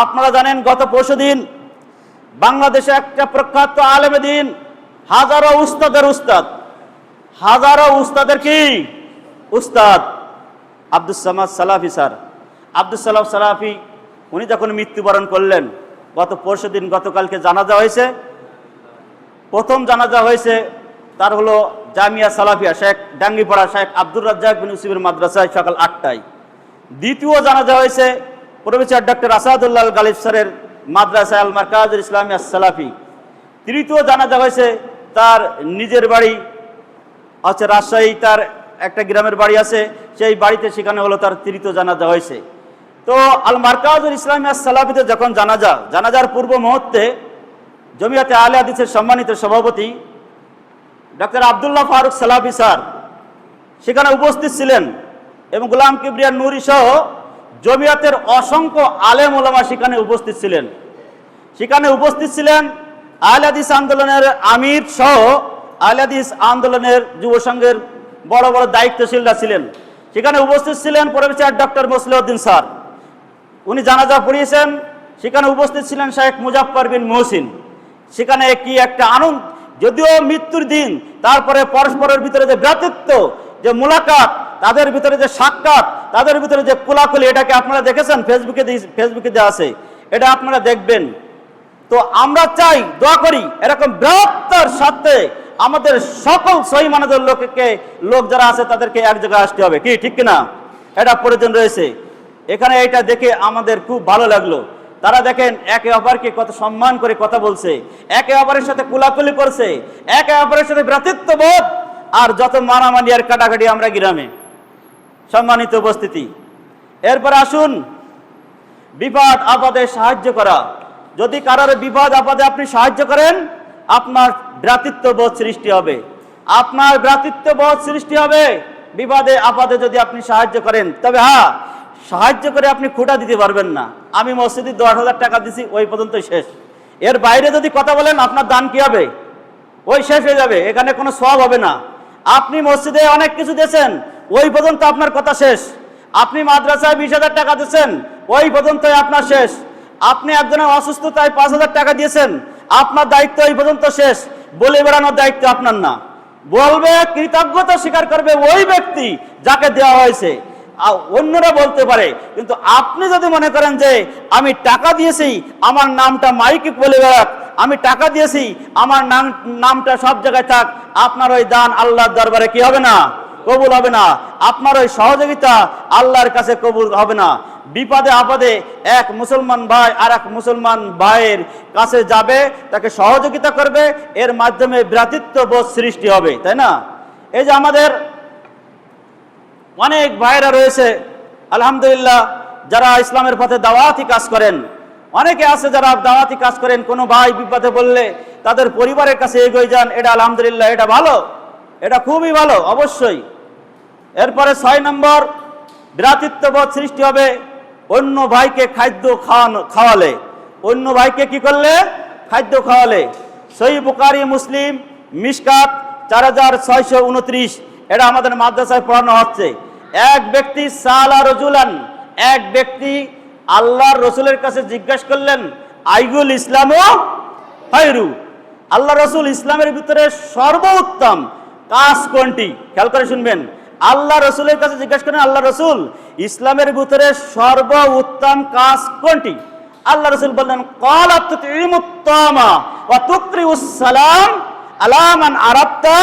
আপনারা জানেন গত পরশুদিন বাংলাদেশে একটা প্রখ্যাত আলেমে দ্বীন, হাজারো উস্তাদের উস্তাদ, হাজারো উস্তাদের কি উস্তাদ আব্দুস সামাদ সালাফি স্যার, আব্দুস সালাম সালাফি, উনি যখন মৃত্যুবরণ করলেন গত পরশুদিন, গতকালকে জানাজা হয়েছে। প্রথম জানাজা হয়েছে তার হলো জামিয়া সালাফিয়া শেখ ডাঙ্গিপাড়া শেখ আব্দুর রাজ্জাক বিন ইউসুফের মাদ্রাসায় সকাল 8টায়। দ্বিতীয় জানাজা হয়েছে প্রফেসর ডক্টর আসাদুল্লাহ গালিব স্যারের মাদ্রাসায় আল মারকাজুল ইসলামিয়া সালাফি। তৃতীয় জানাজা হয়েছে তার নিজের বাড়ি আছে রাজশাহী, তার একটা গ্রামের বাড়ি আছে, সেই বাড়িতে, সেখানে হলো তার তৃতীয় জানাজা হয়েছে। তো আল মারকাজুল ইসলামিয়া সালাফিতে যখন জানাজার পূর্ব মুহূর্তে জমিয়াতে আহলে হাদিসের সম্মানিত সভাপতি ডক্টর আব্দুল্লাহ ফারুক সালাফি স্যার সেখানে উপস্থিত ছিলেন এবং গোলাম কিবরিয়া নুরি সহ জমিয়াতের অসংখ্য আলেম ওলামা সেখানে উপস্থিত ছিলেন। সেখানে উপস্থিত ছিলেন আহলে হাদিস আন্দোলনের আমির সহ আহলে হাদিস আন্দোলনের যুব সংঘের বড় বড় দায়িত্বশীলরা ছিলেন। সেখানে উপস্থিত ছিলেন প্রফেসর ডক্টর মোসলেউদ্দিন স্যার, উনি জানাজা পড়িয়েছেন। সেখানে উপস্থিত ছিলেন শেখ মুজাফফর বিন মুহসিন। সেখানে কি একটা আনন্দ, যদিও মৃত্যুর দিন, তারপরে পরস্পরের ভিতরে যে ভ্রাতৃত্ব, যে মুলাকাত, তাদের ভিতরে যে সাক্ষাৎ, তাদের ভিতরে যে কোলাকুলি, এটাকে আপনারা দেখেছেন ফেসবুকে দেওয়া আছে, এটা আপনারা দেখবেন। তো আমরা চাই, দোয়া করি, এরকম বৃহত্তর সাথে আমাদের সকল সহি মানদের লোক যারা আছে তাদেরকে এক জায়গায় আসতে হবে, কি ঠিক কিনা? এটা প্রয়োজন রয়েছে। এখানে এটা দেখে আমাদের খুব ভালো লাগলো। তারা দেখেন একে অপরকে কত সম্মান করে কথা বলছে, একে অপরের সাথে কোলাকুলি করছে, একে অপরের সাথে ভ্রাতৃত্ববোধ, আর যত মারামারি আর কাটাকাটি আমরা গ্রামে। সম্মানিত উপস্থিতি, এরপর আসুন বিপদ আপদে সাহায্য করা। যদি কারোর বিপদ আপদে আপনি সাহায্য করেন, আপনার ভ্রাতৃত্ববোধ সৃষ্টি হবে, আপনার ভ্রাতৃত্ববোধ সৃষ্টি হবে বিপদে আপদে যদি আপনি সাহায্য করেন। তবে হ্যাঁ, সাহায্য করে আপনি খুঁটা দিতে পারবেন না। আমি মসজিদে 10,000 টাকা দিছি, ওই পর্যন্তই শেষ। এর বাইরে যদি কথা বলেন, আপনার দান কি হবে? ওই শেষ হয়ে যাবে, এখানে কোনো সওয়াব হবে না। আপনি মসজিদে অনেক কিছু দিয়েছেন, ওই পর্যন্ত আপনার কথা শেষ। আপনি মাদ্রাসায় 20,000 টাকা দিয়েছেন, ওই পর্যন্তই আপনার শেষ। আপনি একজনের অসুস্থতায় 5,000 টাকা দিয়েছেন, আপনার দায়িত্ব এই পর্যন্ত শেষ। বলে বেড়ানোর দায়িত্ব আপনার না। বলবে, কৃতজ্ঞতা স্বীকার করবে ওই ব্যক্তি যাকে দেওয়া হয়েছে, অন্যরা বলতে পারে। কিন্তু আপনি যদি মনে করেন যে আমি টাকা দিয়েছি, আমার নামটা মাইকে বলে বেড়াক, আমি টাকা দিয়েছি, আমার নামটা সব জায়গায় থাক, আপনার ওই দান আল্লাহর দরবারে কি হবে না? কবুল হবে না। আপনার ওই সহযোগিতা আল্লাহর কাছে কবুল হবে না। বিপদে আপদে এক মুসলমান ভাই আর এক মুসলমান ভাইয়ের কাছে যাবে, তাকে সহযোগিতা করবে, এর মাধ্যমে ভ্রাতৃত্ববোধ সৃষ্টি হবে, তাই না? এই যে আমাদের অনেক ভাইরা রয়েছে আলহামদুলিল্লাহ, যারা ইসলামের পথে দাওয়াতি কাজ করেন। অনেকে আছে যারা দাওয়াতি কাজ করেন, কোনো ভাই বিপদে বললে তাদের পরিবারের কাছে এগিয়ে যান। এটা আলহামদুলিল্লাহ, এটা ভালো, এটা খুবই ভালো, অবশ্যই। এরপরে 6 নম্বর, ভ্রাতৃত্ববোধ সৃষ্টি হবে অন্য ভাইকে খাদ্য খাওয়ালে। অন্য ভাইকে কি করলে? খাদ্য খাওয়ালে। সহিহ বুখারী, মুসলিম, মিশকাত 4629, এটা আমাদের মাদ্রাসায় পড়ানো হচ্ছে। এক ব্যক্তি সালা রজুলান, এক ব্যক্তি আল্লাহর রসুলের কাছে জিজ্ঞাসা করলেন, আইগুল ইসলামও খায়রু, আল্লাহ রসুল, ইসলামের ভিতরে সর্বোত্তম কাজ কোনটি? খেয়াল করে শুনবেন। আল্লাহ রসুলের কাছে জিজ্ঞাসা করেন, আল্লাহ রসুল, ইসলামের ভিতরে সর্বোত্তম কাজ কোনটি? আল্লাহ রসুল বললেন, ক্বালা তুতঈমুত তাআমা ওয়া তুকরিউস সালাম আলা মান আরাফতা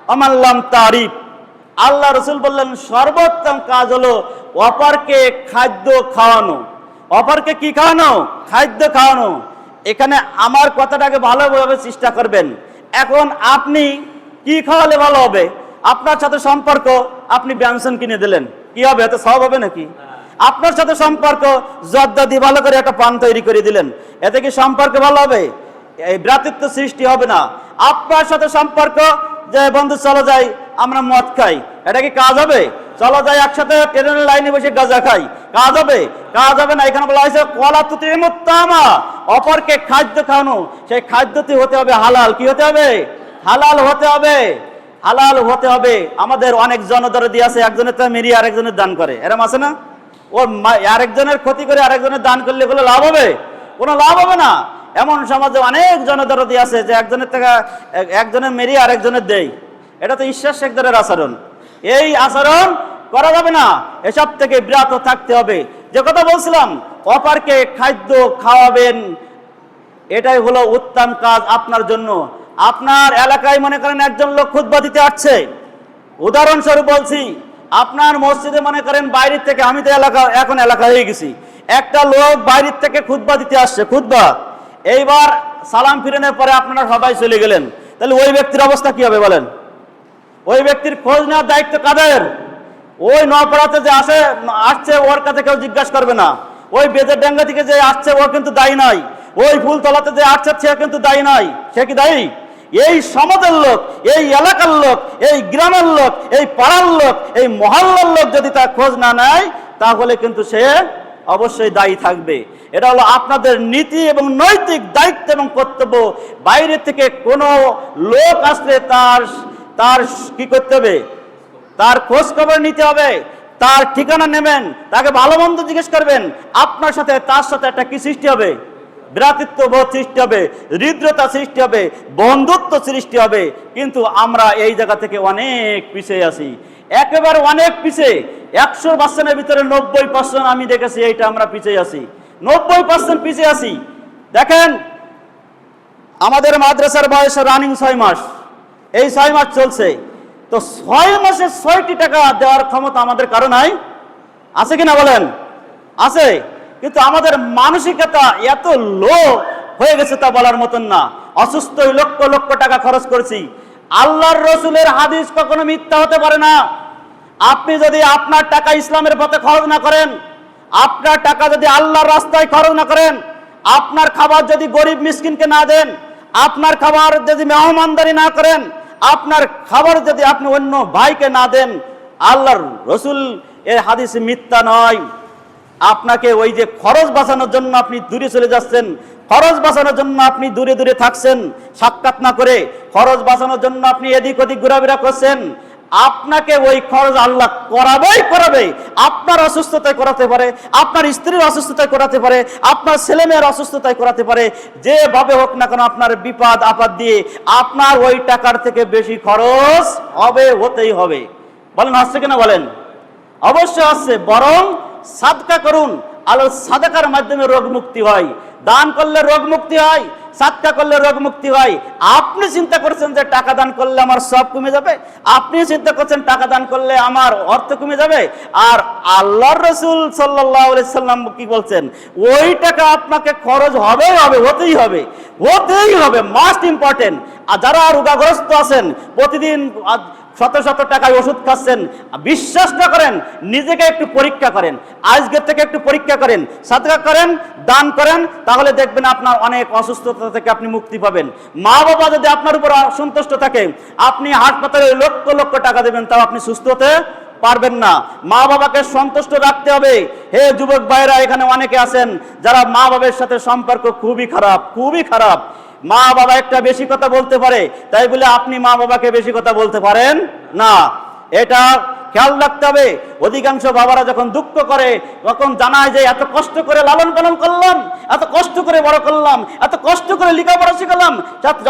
ওয়া মান লাম তারিফ। আল্লাহ রসুল বললেন, সর্বোত্তম কাজ হলো অপরকে খাদ্য খাওয়ানো। অপরকে কি খাওয়ানো? খাদ্য খাওয়ানো। এখানে আমার কথাটাকে ভালোভাবে চেষ্টা করবেন। এখন আপনি কি খাওয়ালে ভালো হবে? আপনার সাথে সম্পর্ক, আপনি ব্যঞ্জন কিনে দিলেন, কি হবে? এতে সওয়াব হবে নাকি? আপনার সাথে সম্পর্ক, জর্দা দিয়ে ভালো করে একটা পান তৈরি করে দিলেন, এতে কি সম্পর্ক ভালো হবে? এই ভ্রাতৃত্ব সৃষ্টি হবে না। আপনার সাথে সম্পর্ক, যে বন্ধু চলো যাই আমরা মদ খাই, এটা কি কাজ হবে? চলো যাই একসাথে ট্রেনের লাইনে বসে গাঁজা খাই, কাজ হবে? কাজ হবে না। এখানে বলা হয়েছে ক্বালা তুতঈমুত তাআমা, অপরকে খাদ্য খাওয়ানো। সেই খাদ্যটি হতে হবে হালাল। কি হতে হবে? হালাল হতে হবে, হালাল হতে হবে। আমাদের অনেক জনদরদি আছে, একজনের তো মেরিয়ে আরেকজনের দান করে, এরম আছে না? ও আরেকজনের ক্ষতি করে আরেকজনের দান করলে এগুলো লাভ হবে? কোনো লাভ হবে না। এমন সমাজে অনেক জনদরদি আছে যে একজনের থেকে একজনের মেরিয়ে আরেকজনের দেয়। এটা তো ঈশ্বর শেখদারের আচরণ। এই আচরণ করা যাবে না, এসব থেকে বিরত থাকতে হবে। যে কথা বলছিলাম, অপারকে খাদ্য খাওয়াবেন, এটাই হলো উত্তম কাজ আপনার জন্য। আপনার এলাকায় মনে করেন একজন লোক খুতবা দিতে আসছে, উদাহরণস্বরূপ বলছি, আপনার মসজিদে মনে করেন বাইরের থেকে, আমি তো এখন এলাকা হয়ে গেছি, একটা লোক বাইরের থেকে খুতবা দিতে আসছে, খুতবা, এইবার সালাম ফিরানোর পরে আপনারা সবাই চলে গেলেন, তাহলে ওই ব্যক্তির অবস্থা কি হবে বলেন? ওই ব্যক্তির খোঁজ নেওয়ার দায়িত্ব কাদের? ওই নপাড়াতে যে আসছে ওর কাছে কেউ জিজ্ঞাসা করবে না। ওই বেজের ডাঙ্গা থেকে যে আসছে ও কিন্তু দায়ী নয়। ওই ফুলতলাতে যে আসছে সে কিন্তু দায়ী নয়। সে কি দায়ী? এই সমাজের লোক, এই এলাকার লোক, এই গ্রামের লোক, এই পাড়ার লোক, এই মহল্লার লোক যদি তার খোঁজ না নেয় তাহলে কিন্তু সে অবশ্যই দায়ী থাকবে। এটা হলো আপনাদের নীতি এবং নৈতিক দায়িত্ব এবং কর্তব্য। বাইরে থেকে কোনো লোক আসলে তার কি করতে হবে? তার খোঁজ খবর নিতে হবে, তার ঠিকানা নেবেন, তাকে ভালো মন্দ জিজ্ঞেস করবেন। আপনার সাথে তার সাথে একটা কি সৃষ্টি হবে? ভ্রাতৃত্ব বোধ সৃষ্টি হবে, হৃদ্রতা সৃষ্টি হবে, বন্ধুত্ব সৃষ্টি হবে। কিন্তু আমরা এই জায়গা থেকে অনেক পিছিয়ে আছি, একেবারে অনেক পিছিয়ে। 100% ভিতরে 90% আমি দেখেছি এইটা আমরা পিছিয়ে আছি, 90% পিছিয়ে আছি। দেখেন, আমাদের মাদ্রাসার বয়স রানিং 6 মাস, এই 6 মাস চলছে, তো 6 মাসে 6টি টাকা দেওয়ার ক্ষমতা আমাদের কারো নাই? আছে কিনা বলেন? আছে। কিন্তু আমাদের মানসিকতা এত লো হয়ে গেছে তা বলার মতন না। অসুস্থ লক্ষ লক্ষ টাকা খরচ করেছি। আল্লাহর রসুলের হাদিস কখনো মিথ্যা হতে পারে না। আপনি যদি আপনার টাকা ইসলামের পথে খরচ না করেন, আপনার টাকা যদি আল্লাহর রাস্তায় খরচ না করেন, আপনার খাবার যদি গরিব মিসকিনকে না দেন, আপনার খাবার যদি মেহমানদারি না করেন, আপনার খাবার যদি আপনি অন্য ভাইকে না দেন, আল্লাহর রসুল এর হাদিস মিথ্যা নয়। আপনাকে ওই যে খরচ বাঁচানোর জন্য আপনি দূরে চলে যাচ্ছেন, খরচ বাঁচানোর জন্য আপনি দূরে দূরে থাকছেন সাক্ষাৎ না করে, খরচ বাঁচানোর জন্য আপনি এদিক ওদিক ঘোরাফেরা করছেন, আপনাকে ওই খরচ আল্লাহ করাবে। আপনার অসুস্থতায় করাতে পারে, আপনার স্ত্রীর অসুস্থতায় করাতে পারে, আপনার ছেলেমেয়ের অসুস্থতায় করাতে পারে। যেভাবে হোক না কেন আপনার বিপদ আপদ দিয়ে আপনার ওই টাকার থেকে বেশি খরচ হতেই হবে। বলেন হচ্ছে কিনা বলেন? অবশ্যই আছে। বরং সাদকা করুন, আল্লাহ সাদাকার মাধ্যমে রোগ মুক্তি হয়, দান করলে রোগ মুক্তি হয়, সাদকা করলে রোগ মুক্তি হয়। আপনি চিন্তা করছেন যে টাকা দান করলে আমার সব কমে যাবে, আপনি চিন্তা করছেন টাকা দান করলে আমার অর্থ কমে যাবে। আর আল্লাহর রাসূল সাল্লাল্লাহু আলাইহি সাল্লাম কি বলছেন? ওই টাকা আপনাকে খরচ হতেই হবে, মাস্ট ইম্পর্টেন্ট। আর যারা রোগাগ্রস্ত আছেন, প্রতিদিন শত শত টাকায় ওষুধ খাচ্ছেন, বিশ্বাস না করেন, নিজেকে একটু পরীক্ষা করেন, আজকের থেকে একটু পরীক্ষা করেন, সাদকা করেন, দান করেন, তাহলে দেখবেন আপনার অনেক অসুস্থতা থেকে আপনি মুক্তি পাবেন। মা বাবা যদি আপনার উপর অসন্তুষ্ট থাকে, আপনি হাসপাতালে লক্ষ লক্ষ টাকা দেবেন, তাও আপনি সুস্থ হতে পারবেন না। মা বাবাকে সন্তুষ্ট রাখতে হবে। হে যুবক ভাইরা, এখানে অনেকে আছেন যারা মা বাবার সাথে সম্পর্ক খুবই খারাপ। মা বাবা একটা বেশি কথা বলতে পারে, তাই বলে আপনি মা বাবাকে বেশি কথা বলতে পারেন না, এটা খেয়াল রাখতে হবে। অধিকাংশ বাবারা যখন দুঃখ করে তখন জানায় যে এত কষ্ট করে লালন পালন করলাম, এত কষ্ট করে বড় করলাম, এত কষ্ট করে লেখাপড়া শিখালাম,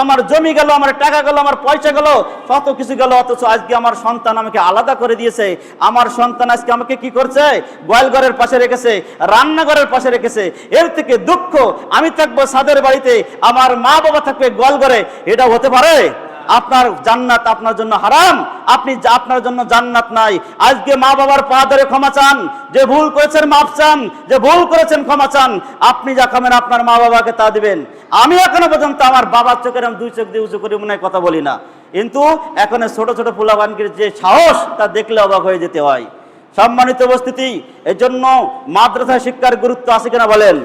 আমার জমি গেল, আমার টাকা গেল, আমার পয়সা গেল, কত কিছু গেল, অথচ আজকে আমার সন্তান আমাকে আলাদা করে দিয়েছে। আমার সন্তান আজকে আমাকে কি করছে? গোয়ালঘরের পাশে রেখেছে, রান্নাঘরের পাশে রেখেছে। এর থেকে দুঃখ আমি থাকবো ছাদের বাড়িতে, আমার মা বাবা থাকবে গোয়ালঘরে। এটা হতে পারে? আপনার জান্নাত আপনার জন্য হারাম, আপনার জন্য জান্নাত নাই। আজকে মা বাবার পা ধরে ক্ষমা চান, যে ভুল করেছেন মাফ চান, যে ভুল করেছেন ক্ষমা চান। আপনি যা খাবেন আপনার মা বাবাকে তা দিবেন। আমি এখনো পর্যন্ত আমার বাবার চোখের দুই চোখ দিয়ে উঁচু করে মনে হয় কথা বলি না, কিন্তু এখন ছোট ছোট পোলাপানকে যে সাহস, তা দেখলে অবাক হয়ে যেতে হয়। সম্মানিত উপস্থিতি, এজন্য মাদ্রাসা শিক্ষার গুরুত্ব আছে কিনা বলেন?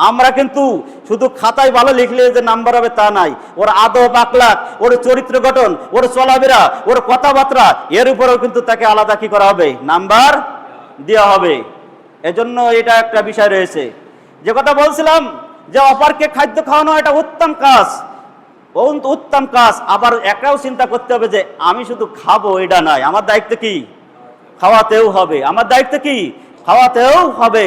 আমরা কিন্তু শুধু খাতায় ভালো লিখলে যে নাম্বার হবে তা নাই, ওর আদব আখলাক, ওর চরিত্র গঠন, ওর চলাফেরা, ওর কথাবার্তা, এর উপরেও কিন্তু তাকে আলাদা কি করা হবে? নাম্বার দেওয়া হবে। এজন্য এটা একটা বিষয় রয়েছে। যে কথা বলছিলাম যে অপরকে খাদ্য খাওয়ানো এটা উত্তম কাজ। আবার একটাও চিন্তা করতে হবে যে আমি শুধু খাবো, এটা নয়, আমার দায়িত্ব কি? খাওয়াতেও হবে। আমার দায়িত্ব কি? খাওয়াতেও হবে।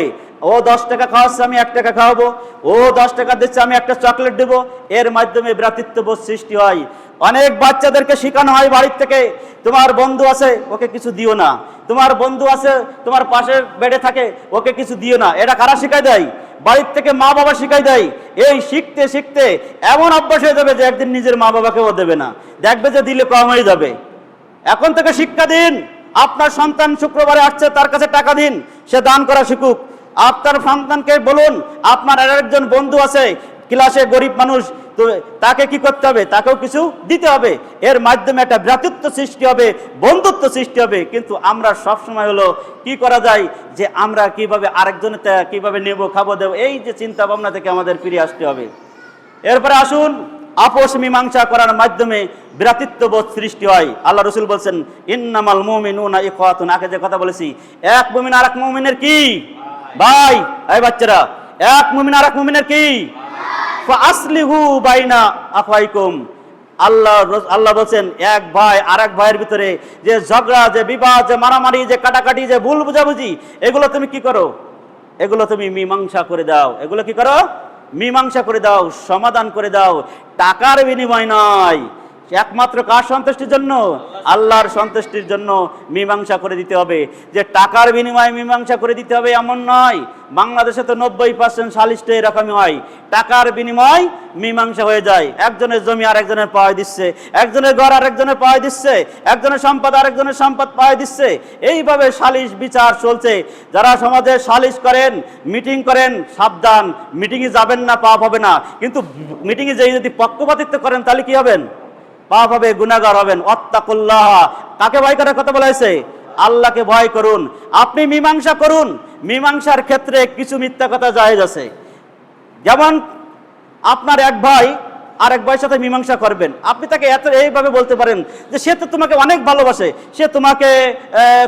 ও 10 টাকা খাওয়াচ্ছে, আমি 1 টাকা খাওয়াবো। ও 10 টাকা দিচ্ছে, আমি একটা চকলেট দেবো। এর মাধ্যমে ভ্রাতৃত্ববোধ সৃষ্টি হয়। অনেক বাচ্চাদেরকে শেখানো হয় বাড়ির থেকে, তোমার বন্ধু আছে ওকে কিছু দিও না, তোমার বন্ধু আছে তোমার পাশের বেডে থাকে ওকে কিছু দিও না। এটা কারা শিখাই দেয়? বাড়ির থেকে মা বাবা শিখাই দেয়। এই শিখতে শিখতে এমন অভ্যাস হয়ে যাবে যে একদিন নিজের মা বাবাকেও দেবে না, দেখবে যে দিলে কম হয়ে যাবে। এখন থেকে শিক্ষা দিন। আপনার সন্তান শুক্রবারে আসছে, তার কাছে টাকা দিন, সে দান করা শিখুক। আপনার সন্তানকে বলুন, আপনার আরেকজন বন্ধু আছে ক্লাসে গরিব মানুষ, তো তাকে কি করতে হবে? তাকেও কিছু দিতে হবে। এর মাধ্যমে একটা ভ্রাতৃত্ব সৃষ্টি হবে, বন্ধুত্ব সৃষ্টি হবে। কিন্তু আমরা সব সময় হলো কি করা যায় যে আমরা কিভাবে আরেকজনের কিভাবে নেব, খাবো, দেবো, এই যে চিন্তা ভাবনা থেকে আমাদের ফিরে আসতে হবে। এরপরে আসুন, আপোষ মীমাংসা করার মাধ্যমে ভ্রাতৃত্ববোধ সৃষ্টি হয়। আল্লাহ রসুল বলছেন, ইন্নামাল মুমিনুনা ইখওয়াতুন। আগে যে কথা বলেছি, এক মুমিন আর এক মুমিনের কি ভাই? এই বাচ্চারা, এক মুমিন আর এক মুমিনের কি? ফাসলিহু বাইনা আখওয়াইকুম। আল্লাহ বলছেন, এক ভাই আর এক ভাইয়ের ভিতরে যে ঝগড়া, যে বিবাদ, যে মারামারি, যে কাটাকাটি, যে ভুল বুঝাবুঝি, এগুলো তুমি কি করো? এগুলো তুমি মীমাংসা করে দাও। এগুলো কি করো? মীমাংসা করে দাও, সমাধান করে দাও। টাকার বিনিময় নয়, একমাত্র কার সন্তুষ্টির জন্য? আল্লাহর সন্তুষ্টির জন্য মীমাংসা করে দিতে হবে। যে টাকার বিনিময়ে মীমাংসা করে দিতে হবে এমন নয়। বাংলাদেশে তো 90% সালিশটা এরকমই হয়, টাকার বিনিময় মীমাংসা হয়ে যায়। একজনের জমি আরেকজনের পাওয়া দিচ্ছে, একজনের ঘর আরেকজনের পাওয়া দিচ্ছে, একজনের সম্পদ আরেকজনের সম্পদ পাওয়া দিচ্ছে। এইভাবে সালিশ বিচার চলছে। যারা সমাজে সালিশ করেন, মিটিং করেন, সাবধান, মিটিংয়ে যাবেন না, পাপ হবে না। কিন্তু মিটিংয়ে যেয়ে যদি পক্ষপাতিত্ব করেন তাহলে কি হবেন? পাপ হবে, গুনাহগার হবেন। ওয়াত্তাকুল্লাহ, কাকে ভয় করার কথা বলা হয়েছে? আল্লাহকে ভয় করুন। আপনি মীমাংসা করুন। মীমাংসার ক্ষেত্রে কিছু মিথ্যা কথা জায়েজ আছে। যেমন আপনার এক ভাই আর এক ভাইয়ের সাথে মীমাংসা করবেন, আপনি তাকে এইভাবে বলতে পারেন যে সে তো তোমাকে অনেক ভালোবাসে, সে তোমাকে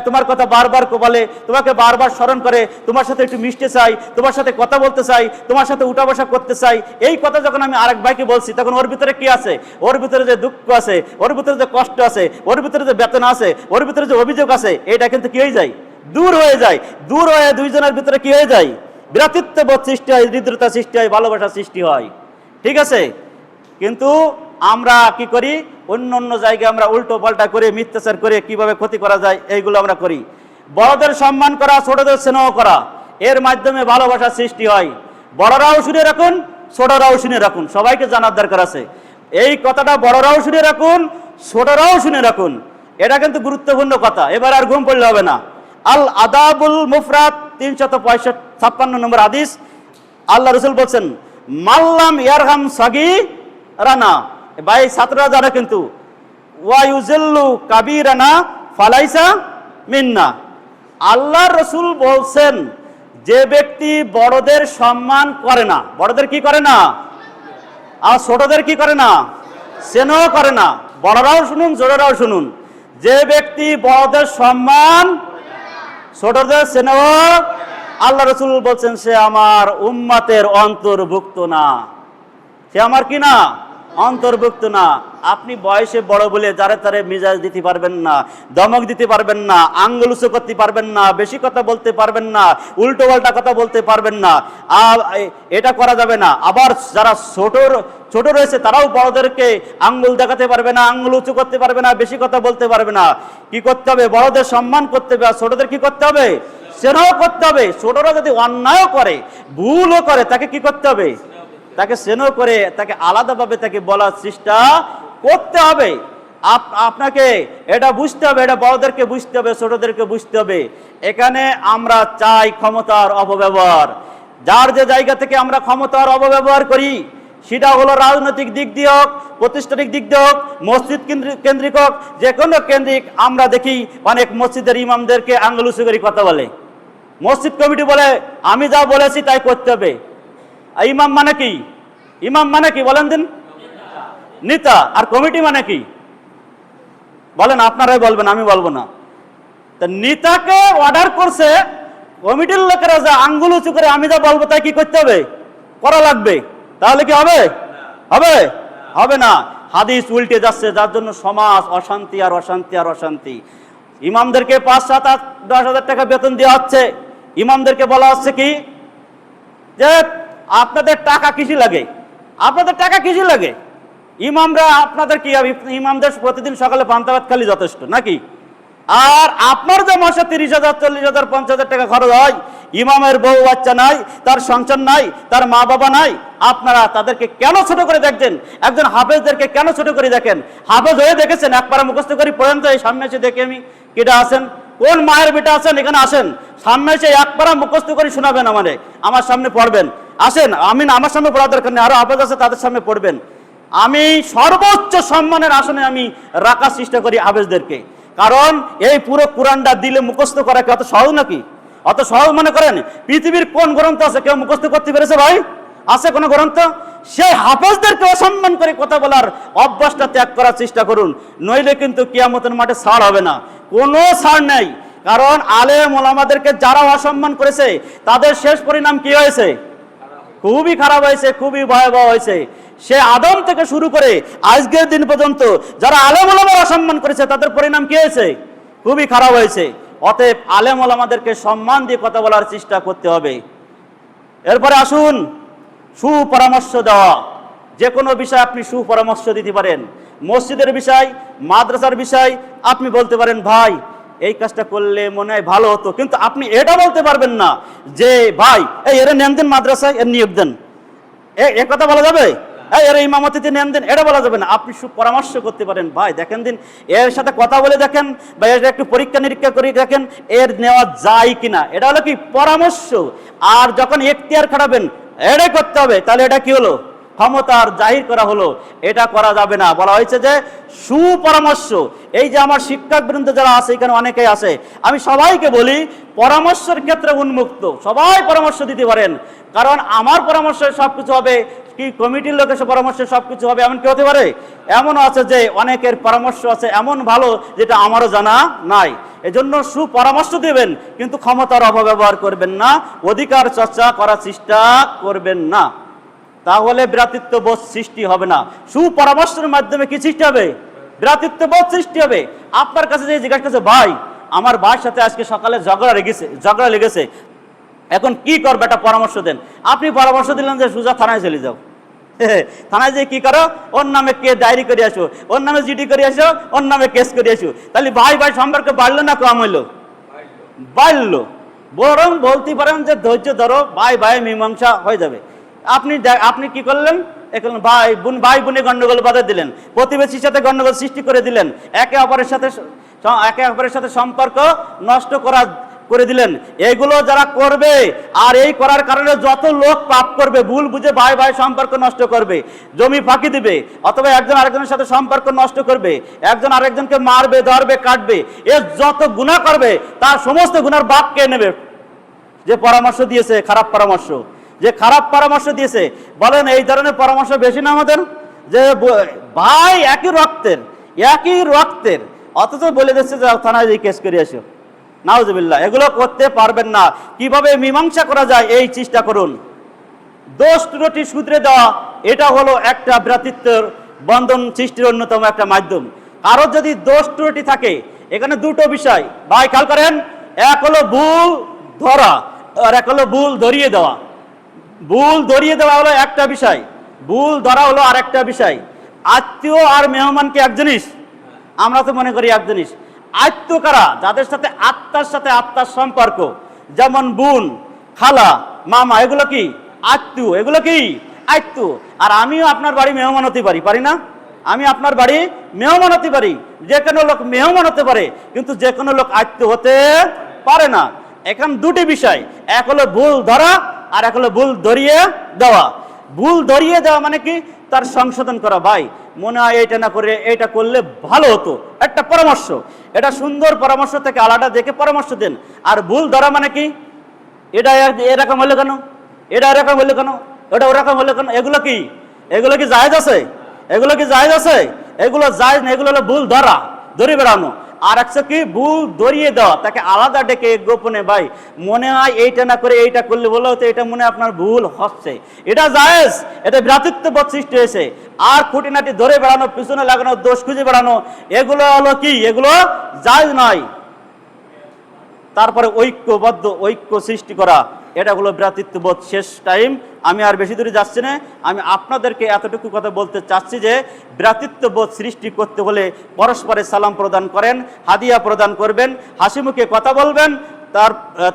তোমার কথা বারবার বলে, তোমাকে বারবার স্মরণ করে, তোমার সাথে একটু মিশতে চাই, তোমার সাথে কথা বলতে চাই, তোমার সাথে উঠা বসা করতে চাই। এই কথা যখন আমি আরেক ভাইকে বলছি, তখন ওর ভিতরে কি আছে? ওর ভিতরে যে দুঃখ আছে, ওর ভিতরে যে কষ্ট আছে, ওর ভিতরে যে বেতন আছে, ওর ভিতরে যে অভিযোগ আছে, এটা কিন্তু কি হয়ে যায়? দূর হয়ে যায়। দূর হয়ে দুইজনের ভিতরে কি হয়ে যায়? ভ্রাতৃত্ববোধ সৃষ্টি হয়, হৃদ্রতা সৃষ্টি হয়, ভালোবাসা সৃষ্টি হয়। ঠিক আছে? কিন্তু আমরা কি করি? অন্য অন্য জায়গায় আমরা উল্টো পাল্টা করে, মিথ্যাচার করে কিভাবে ক্ষতি করা যায় এইগুলো আমরা করি। বড়দের সম্মান করা, ছোটদের স্নেহ করা, এর মাধ্যমে ভালোবাসা সৃষ্টি হয়। বড়রাও শুনে রাখুন, ছোটরাও শুনে রাখুন, সবাইকে জানার দরকার আছে। এই কথাটা বড়রাও শুনে রাখুন, ছোটরাও শুনে রাখুন। এটা কিন্তু গুরুত্বপূর্ণ কথা। এবার আর ঘুম পড়লে হবে না। আল আদাবুল মুফরাদ 356 নম্বর হাদিস, আল্লাহ রসুল বলছেন, মাল্লাম ইয়ারহাম সাগি রানা। ভাই ছাত্ররা জানে কিন্তু, ওয়াইউজিল্লু কাবিরানা ফালাইসা মিন্না। আল্লাহ রসুল বলছেন, যে ব্যক্তি বড়দের সম্মান করে না, বড়দের কি করে না, আর ছোটদের কি করে না, স্নেহ করে না। বড়রাও শুনুন, ছোটরাও শুনুন, যে ব্যক্তি বড়দের সম্মান, ছোটদের স্নেহ, আল্লাহ রসুল বলছেন সে আমার উম্মতের অন্তর্ভুক্ত না। সে আমার কি না? অন্তর্ভুক্ত না। আপনি বয়সে বড় বলে যারে তারে মিজাজ দিতে পারবেন না, দমক দিতে পারবেন না, আঙ্গুল উঁচু করতে পারবেন না, বেশি কথা বলতে পারবেন না, উল্টো পাল্টা কথা বলতে পারবেন না। এটা করা যাবে না। আবার যারা ছোট রয়েছে তারাও বড়দেরকে আঙ্গুল দেখাতে পারবে না, আঙ্গুল উঁচু করতে পারবে না, বেশি কথা বলতে পারবে না। কি করতে হবে? বড়দের সম্মান করতে হবে। আর ছোটদের কি করতে হবে? স্নেহ করতে হবে। ছোটরা যদি অন্যায় করে, ভুলও করে, তাকে কি করতে হবে? তাকে স্নেহ করে তাকে আলাদাভাবে তাকে বলার চেষ্টা করতে হবে। আপনাকে এটা বুঝতে হবে, এটা বড়দেরকে বুঝতে হবে, ছোটদেরকে বুঝতে হবে। এখানে আমরা চাই ক্ষমতার অপব্যবহার। যার যে জায়গা থেকে আমরা ক্ষমতার অপব্যবহার করি, সেটা হলো রাজনৈতিক দিক দিয়ে হোক, প্রতিষ্ঠানিক দিক দিয়ে হোক, মসজিদ কেন্দ্রিক হোক, যে কোনো কেন্দ্রিক। আমরা দেখি অনেক মসজিদের ইমামদেরকে আঙ্গুল উঁচু করে কথা বলে। মসজিদ কমিটি বলে আমি যা বলেছি তাই করতে হবে। ইমাম মানে কি? ইমাম মানে কি বলেন দিন? নেতা। আর কমিটি মানে কি বলেন? আপনারাই বলবেন, আমি বলবো না। তা নেতাকে অর্ডার করছে, কমিটির লোকেরা যা আঙ্গুল উঁচু করে আমি যা বলবো তাই কি করতে হবে? করা লাগবে। তাহলে কি হবে? হবে? হবে না। হাদিস উল্টে যাচ্ছে, যার জন্য সমাজ অশান্তি আর অশান্তি আর অশান্তি। ইমামদেরকে 5, 7, 8, 10 হাজার টাকা বেতন দেওয়া হচ্ছে, ইমামদেরকে বলা হচ্ছে কি যে আপনাদের টাকা কিসি লাগে, আপনাদের টাকা কিসি লাগে, ইমামরা আপনাদের কি, ইমামদের প্রতিদিন সকালে পান্তা ভাত খালি যথেষ্ট নাকি? আর আপনার যে মাসে 30,000 40,000 50,000 টাকা খরচ হয়, ইমামের বউ বাচ্চা নাই, তার সংসার নাই, তার মা বাবা নাই, আপনারা তাদেরকে কেন ছোট করে দেখছেন? একজন হাফেজদেরকে কেন ছোট করে দেখেন? হাফেজ হয়ে দেখেছেন? এক পারা মুখস্থ করি পড়েন তো, এই সামনে এসে দেখে আমি কেটা আছেন, কোন মায়ের বেটা আছেন এখানে আসেন, সামনে এসে এক পারা মুখস্থ করে শোনাবেন, আমার সামনে পড়বেন, আসেন। আমি আমার সামনে পড়ার দরকার নেই, আরো হাফেজ আছে তাদের সামনে পড়বেন। আমি সর্বোচ্চ সম্মানের আসনে আমি রাখার চেষ্টা করি হাফেজদেরকে, কারণ এই পুরো কোরআনটা দিলে মুখস্থ করা কি অত সহজ নাকি? অত সহজ মনে করেন? পৃথিবীর কোন গ্রন্থ আছে কেউ মুখস্থ করতে পেরেছে ভাই? আছে কোন গ্রন্থ? সেই হাফেজদেরকে অসম্মান করে কথা বলার অভ্যাসটা ত্যাগ করার চেষ্টা করুন, নইলে কিন্তু কিয়ামতের মাঠে ছাড় হবে না, কোনো ছাড় নেই। কারণ আলেম ওলামাদেরকে যারা অসম্মান করেছে তাদের শেষ পরিণাম কি হয়েছে? খুবই খারাপ হয়েছে, খুবই ভয়াবহ হয়েছে। সে আদম থেকে শুরু করে আজকের দিন পর্যন্ত যারা আলেম ওলামার অসম্মান করেছে তাদের পরিণাম কি হয়েছে? খুবই খারাপ হয়েছে। অতএব আলেম ওলামাদেরকে সম্মান দিয়ে কথা বলার চেষ্টা করতে হবে। এরপরে আসুন সুপরামর্শ দেওয়া। যে কোনো বিষয় আপনি সুপরামর্শ দিতে পারেন। মসজিদের বিষয়, মাদ্রাসার বিষয় আপনি বলতে পারেন ভাই এই কাজটা করলে মনে হয় ভালো হতো, কিন্তু আপনি এটা বলতে পারবেন না যে ভাই এই এর নেন দিন মাদ্রাসায়, এর নিয়োগ দেন, এ কথা বলা যাবে? এর ইমামতিতে নেন দিন, এটা বলা যাবে না। আপনি সুপরামর্শ করতে পারেন, ভাই দেখেন দিন, এর সাথে কথা বলে দেখেন, বা এর একটু পরীক্ষা নিরীক্ষা করে দেখেন এর নেওয়া যায় কিনা। এটা হলো কি? পরামর্শ। আর যখন এখতিয়ার খাটাবেন এটাই করতে হবে, তাহলে এটা কি হলো? ক্ষমতার জাহির করা হলো। এটা করা যাবে না। বলা হয়েছে যে সুপরামর্শ। এই যে আমার শিক্ষক বৃন্দ যারা আছে এখানে অনেকেই আছে, আমি সবাইকে বলি পরামর্শের ক্ষেত্রে উন্মুক্ত, সবাই পরামর্শ দিতে পারেন। কারণ আমার পরামর্শে সবকিছু হবে কি কমিটির লোকের পরামর্শে সবকিছু হবে এমন কি হতে পারে? এমনও আছে যে অনেকের পরামর্শ আছে এমন ভালো যেটা আমারও জানা নাই। এজন্য সুপরামর্শ দেবেন, কিন্তু ক্ষমতার অপব্যবহার করবেন না, অধিকার চর্চা করার চেষ্টা করবেন না, তাহলে ভ্রাতৃত্ববোধ সৃষ্টি হবে না। সুপরামর্শের মাধ্যমে কি সৃষ্টি হবে? ভ্রাতৃত্ববোধ সৃষ্টি হবে। আপনার কাছে যে জিজ্ঞাসা করছে ভাই আমার ভাইয়ের সাথে আজকে সকালে ঝগড়া লেগেছে, এখন কি করবে একটা পরামর্শ দেন। আপনি পরামর্শ দিলেন যে সোজা থানায় চলে যাও, থানায় যে কি করো, ওর নামে কে ডায়েরি করে আসো, ওর নামে জিডি করে আসো, ওর নামে কেস করে আসো। তাহলে ভাই ভাই সম্পর্ক বাড়লো না কম হইলো? বাড়লো। বরং বলতে পারেন যে ধৈর্য ধরো, ভাই ভাই মীমাংসা হয়ে যাবে। আপনি কি করলেন? এখন ভাই বোনে গন্ডগোল বাধা দিলেন, প্রতিবেশীর সাথে গন্ডগোল সৃষ্টি করে দিলেন, একে অপরের সাথে সম্পর্ক নষ্ট করে দিলেন। এগুলো যারা করবে আর এই করার কারণে যত লোক পাপ করবে, ভুল বুঝে ভাই ভাই সম্পর্ক নষ্ট করবে, জমি ফাঁকি দিবে, অথবা একজন আরেকজনের সাথে সম্পর্ক নষ্ট করবে, একজন আরেকজনকে মারবে, ধরবে, কাটবে, এ যত গুনাহ করবে তার সমস্ত গুনার ভাগ কে নেবে? যে পরামর্শ দিয়েছে খারাপ পরামর্শ, যে খারাপ পরামর্শ দিয়েছে। বলেন এই ধরনের পরামর্শ বেশি না আমাদের? যে ভাই একই রক্তের অথচ বলে দিচ্ছে যে থানায় যে কেস করে আসো, নাউজুবিল্লাহ। এগুলো করতে পারবেন না। কিভাবে মীমাংসা করা যায় এই চেষ্টা করুন। দোষ ত্রুটি শুধরে দেওয়া, এটা হলো একটা ভ্রাতৃত্বের বন্ধন সৃষ্টির অন্যতম একটা মাধ্যম। কারো যদি দোষ ত্রুটি থাকে, এখানে দুটো বিষয় ভাই খেয়াল করেন, এক হলো ভুল ধরা আর এক হলো ভুল ধরিয়ে দেওয়া। ভুল ধরিয়ে দেওয়া হলো একটা বিষয়, ভুল ধরা হলো আর একটা বিষয়। আত্মীয় আর মেহমান কি এক জিনিস? আমরা তো মনে করি এক জিনিস। আত্মীয় কারা? যাদের সাথে আত্মার সম্পর্ক, যেমন বোন, খালা, মামা, এগুলো কি আত্মীয়? এগুলো কি আত্মীয়। আর আমিও আপনার বাড়ি মেহমান হতে পারি না? আমি আপনার বাড়ি মেহমান হতে পারি। যে কোনো লোক মেহমান হতে পারে, কিন্তু যে কোনো লোক আত্মীয় হতে পারে না। এখন দুটি বিষয়, এক হলো ভুল ধরা আর এক হলো ভুল ধরিয়ে দেওয়া। ভুল ধরিয়ে দেওয়া মানে কি? তার সংশোধন করা। ভাই মনে হয় এইটা না করে এইটা করলে ভালো হতো, একটা পরামর্শ, এটা সুন্দর পরামর্শ থেকে আলাদা দেখে পরামর্শ দেন। আর ভুল ধরা মানে কি? এটা এরকম হলো কেন, এটা এরকম হলো কেন, ওটা ওরকম হলো কেন, এগুলো কি জায়েজ আছে? এগুলো কি জায়েজ আছে? এগুলো জায়েজ না, এগুলো হলো ভুল ধরা, ধরে বেড়ানো। আর একটা কি? ভুল ধরিয়ে দেওয়া, তাকে আলাদা ডেকে গোপনে ভাই মনে হয় এইটা না করে এইটা করলে বলো তো, এটা মনে হয় আপনার ভুল হচ্ছে, এটা জায়েজ, এটা ভ্রাতৃত্ববোধ সৃষ্টি হয়েছে। আর খুঁটিনাটি ধরে বেড়ানো, পিছনে লাগানো, দোষ খুঁজে বেড়ানো, এগুলো হলো কি? এগুলো জায়েজ নয়। তারপরে ঐক্য সৃষ্টি করা, এটা হলো ভ্রাতৃত্ববোধ। শেষ টাইম, আমি আর বেশি দূরে যাচ্ছি না, আমি আপনাদেরকে এতটুকু কথা বলতে চাচ্ছি যে ভ্রাতৃত্ববোধ সৃষ্টি করতে হলে পরস্পরে সালাম প্রদান করেন, হাদিয়া প্রদান করবেন, হাসি মুখে কথা বলবেন,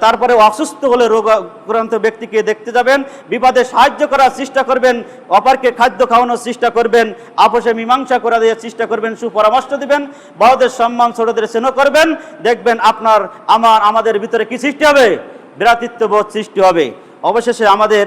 তারপরে অসুস্থ হলে রোগাক্রান্ত ব্যক্তিকে দেখতে যাবেন, বিপদে সাহায্য করার চেষ্টা করবেন, অপরকে খাদ্য খাওয়ানোর চেষ্টা করবেন, আপোষে মীমাংসা করা দেওয়ার চেষ্টা করবেন, সুপরামর্শ দিবেন, বড়দের সম্মান ছোটদের স্নেহ করবেন। দেখবেন আমাদের ভিতরে কি সৃষ্টি হবে? ভ্রাতৃত্ববোধ সৃষ্টি হবে। অবশেষে আমাদের